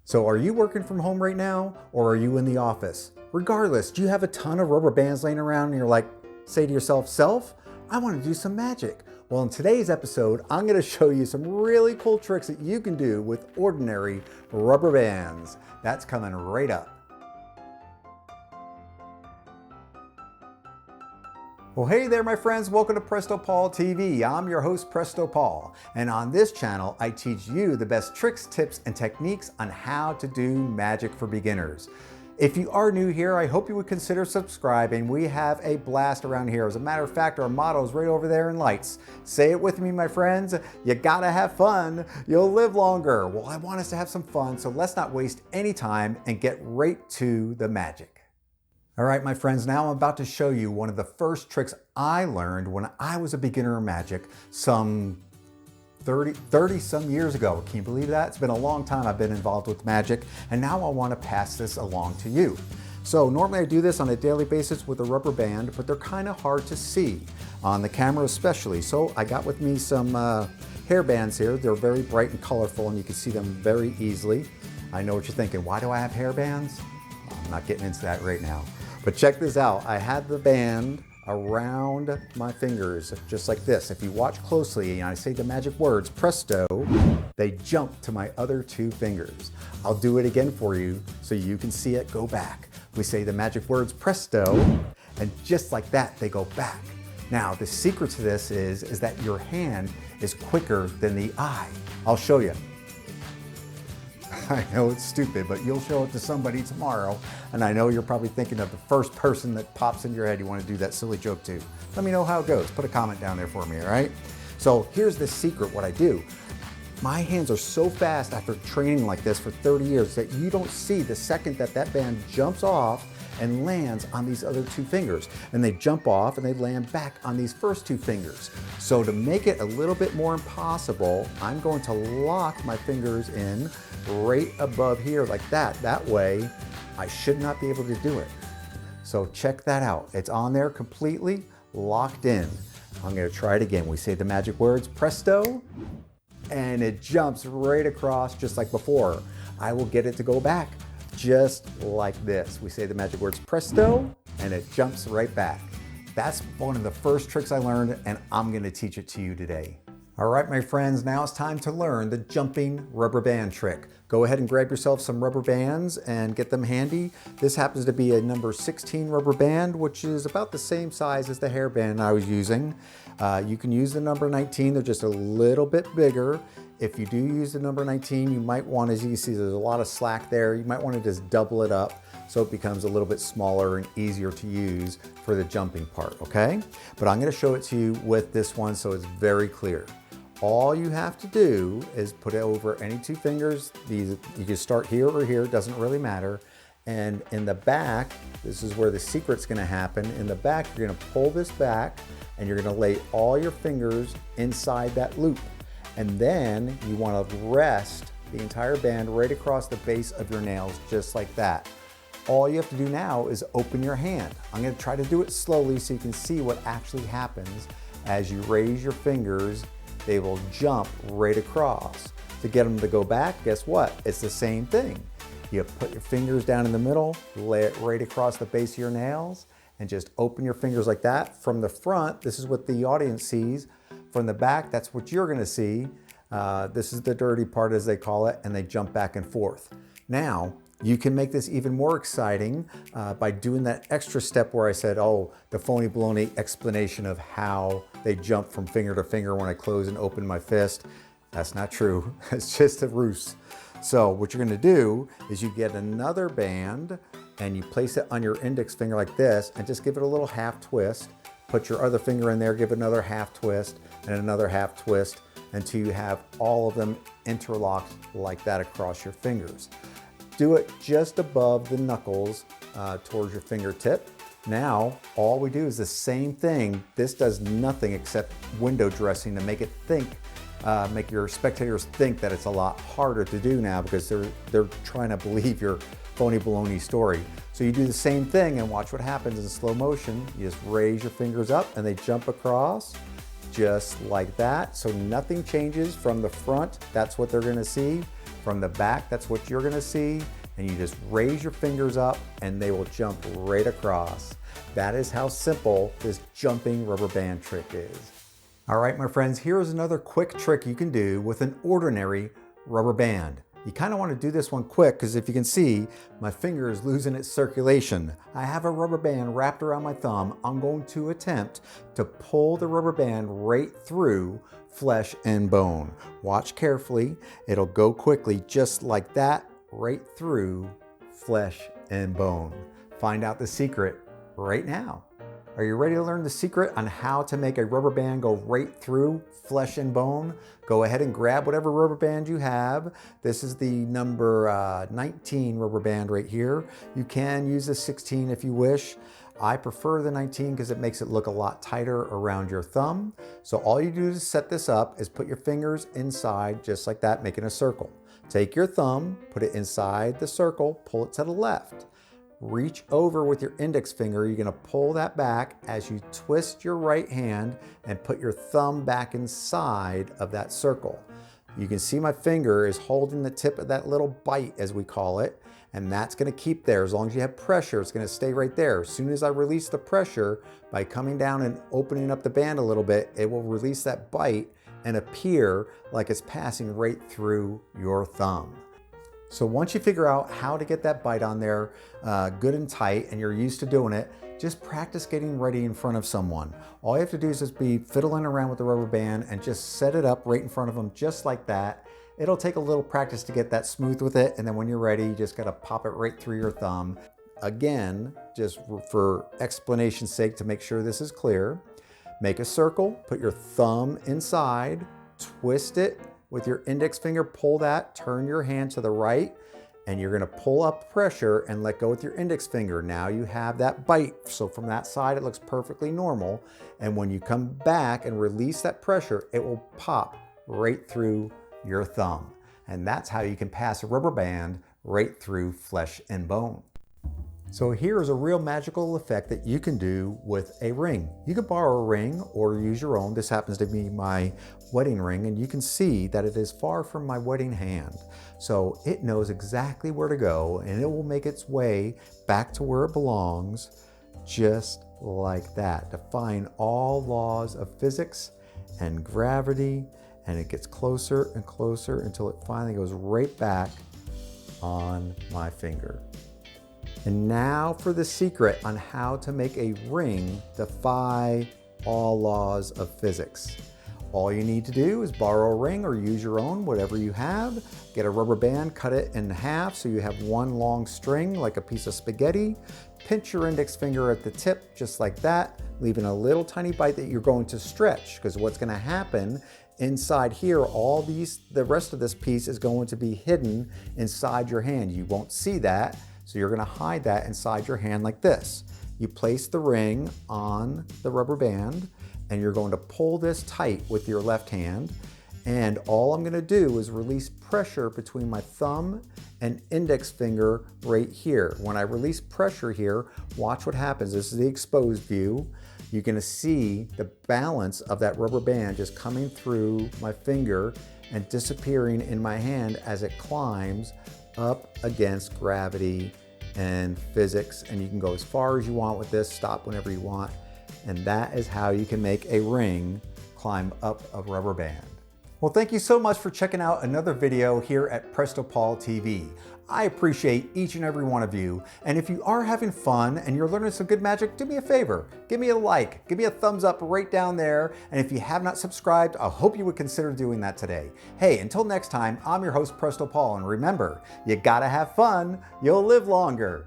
So are you working from home right now, or are you in the office? Regardless, do you have a ton of rubber bands laying around and you're like, say to yourself, self, I want to do some magic. Well, in today's episode, I'm going to show you some really cool tricks that you can do with ordinary rubber bands. That's coming right up. Well, hey there, my friends. Welcome to Presto Paul TV. I'm your host, Presto Paul. And on this channel, I teach you the best tricks, tips, and techniques on how to do magic for beginners. If you are new here, I hope you would consider subscribing. We have a blast around here. As a matter of fact, our motto is right over there in lights. Say it with me, my friends. You gotta have fun. You'll live longer. Well, I want us to have some fun, so let's not waste any time and get right to the magic. All right, my friends, now I'm about to show you one of the first tricks I learned when I was a beginner in magic some 30 some years ago. Can you believe that? It's been a long time I've been involved with magic, and now I want to pass this along to you. So normally I do this on a daily basis with a rubber band, but they're kind of hard to see on the camera especially. So I got with me some hair bands here. They're very bright and colorful, and you can see them very easily. I know what you're thinking. Why do I have hair bands? I'm not getting into that right now. But check this out. I had the band around my fingers, just like this. If you watch closely and I say the magic words, presto, they jump to my other two fingers. I'll do it again for you so you can see it go back. We say the magic words, presto, and just like that, they go back. Now, the secret to this is that your hand is quicker than the eye. I'll show you. I know it's stupid, but you'll show it to somebody tomorrow, and I know you're probably thinking of the first person that pops in your head you want to do that silly joke to. Let me know how it goes. Put a comment down there for me, all right? So here's the secret, what I do. My hands are so fast after training like this for 30 years that you don't see the second that that band jumps off and lands on these other two fingers. And they jump off and they land back on these first two fingers. So to make it a little bit more impossible, I'm going to lock my fingers in right above here like that. That way, I should not be able to do it. So check that out. It's on there completely locked in. I'm gonna try it again. We say the magic words, presto, and it jumps right across just like before. I will get it to go back just like this. We say the magic words, presto, and it jumps right back. That's one of the first tricks I learned, and I'm gonna teach it to you today. All right, my friends, now it's time to learn the jumping rubber band trick. Go ahead and grab yourself some rubber bands and get them handy. This happens to be a number 16 rubber band, which is about the same size as the hair band I was using. You can use the number 19, they're just a little bit bigger. If you do use the number 19, you might want, as you can see, there's a lot of slack there. You might want to just double it up so it becomes a little bit smaller and easier to use for the jumping part, okay? But I'm gonna show it to you with this one so it's very clear. All you have to do is put it over any two fingers. You can start here or here, doesn't really matter. And in the back, this is where the secret's gonna happen. In the back, you're gonna pull this back and you're gonna lay all your fingers inside that loop. And then you wanna rest the entire band right across the base of your nails, just like that. All you have to do now is open your hand. I'm gonna try to do it slowly so you can see what actually happens as you raise your fingers. They will jump right across. To get them to go back, guess what? It's the same thing. You put your fingers down in the middle, lay it right across the base of your nails, and just open your fingers like that. From the front, this is what the audience sees. From the back, that's what you're gonna see. This is the dirty part, as they call it, and they jump back and forth. Now, you can make this even more exciting by doing that extra step where I said, oh, the phony baloney explanation of how they jump from finger to finger when I close and open my fist. That's not true. It's just a ruse. So what you're gonna do is you get another band and you place it on your index finger like this and just give it a little half twist. Put your other finger in there, give it another half twist and another half twist until you have all of them interlocked like that across your fingers. Do it just above the knuckles towards your fingertip. Now, all we do is the same thing. This does nothing except window dressing to make it think, make your spectators think that it's a lot harder to do now because they're trying to believe your phony baloney story. So you do the same thing and watch what happens in slow motion. You just raise your fingers up and they jump across just like that. So nothing changes from the front. That's what they're gonna see. From the back, that's what you're gonna see, and you just raise your fingers up and they will jump right across. That is how simple this jumping rubber band trick is. All right, my friends, here's another quick trick you can do with an ordinary rubber band. You kind of want to do this one quick because if you can see, my finger is losing its circulation. I have a rubber band wrapped around my thumb. I'm going to attempt to pull the rubber band right through flesh and bone. Watch carefully. It'll go quickly just like that, right through flesh and bone. Find out the secret right now. Are you ready to learn the secret on how to make a rubber band go right through flesh and bone? Go ahead and grab whatever rubber band you have. This is the number 19 rubber band right here. You can use the 16 if you wish. I prefer the 19 because it makes it look a lot tighter around your thumb. So all you do to set this up is put your fingers inside just like that, making a circle. Take your thumb, put it inside the circle, pull it to the left. Reach over with your index finger. You're going to pull that back as you twist your right hand and put your thumb back inside of that circle. You can see my finger is holding the tip of that little bite, as we call it, and that's going to keep there. As long as you have pressure, it's going to stay right there. As soon as I release the pressure by coming down and opening up the band a little bit, it will release that bite and appear like it's passing right through your thumb. So once you figure out how to get that bite on there good and tight and you're used to doing it, just practice getting ready in front of someone. All you have to do is just be fiddling around with the rubber band and just set it up right in front of them just like that. It'll take a little practice to get that smooth with it, and then when you're ready, you just gotta pop it right through your thumb. Again, just for explanation's sake to make sure this is clear, make a circle, put your thumb inside, twist it, with your index finger, pull that, turn your hand to the right, and you're gonna pull up pressure and let go with your index finger. Now you have that bite. So from that side, it looks perfectly normal. And when you come back and release that pressure, it will pop right through your thumb. And that's how you can pass a rubber band right through flesh and bone. So here's a real magical effect that you can do with a ring. You can borrow a ring or use your own. This happens to be my wedding ring, and you can see that it is far from my wedding hand. So it knows exactly where to go, and it will make its way back to where it belongs, just like that, defying all laws of physics and gravity, and it gets closer and closer until it finally goes right back on my finger. And now for the secret on how to make a ring defy all laws of physics. All you need to do is borrow a ring or use your own, whatever you have. Get a rubber band, cut it in half so you have one long string like a piece of spaghetti. Pinch your index finger at the tip just like that, leaving a little tiny bite that you're going to stretch, because what's going to happen inside here, the rest of this piece is going to be hidden inside your hand. You won't see that. So you're gonna hide that inside your hand like this. You place the ring on the rubber band and you're going to pull this tight with your left hand. And all I'm gonna do is release pressure between my thumb and index finger right here. When I release pressure here, watch what happens. This is the exposed view. You're gonna see the balance of that rubber band just coming through my finger and disappearing in my hand as it climbs up against gravity and physics. And you can go as far as you want with this, stop whenever you want. And that is how you can make a ring climb up a rubber band. Well, thank you so much for checking out another video here at Presto Paul TV. I appreciate each and every one of you. And if you are having fun and you're learning some good magic, do me a favor. Give me a like, give me a thumbs up right down there. And if you have not subscribed, I hope you would consider doing that today. Hey, until next time, I'm your host, Presto Paul. And remember, you gotta have fun, you'll live longer.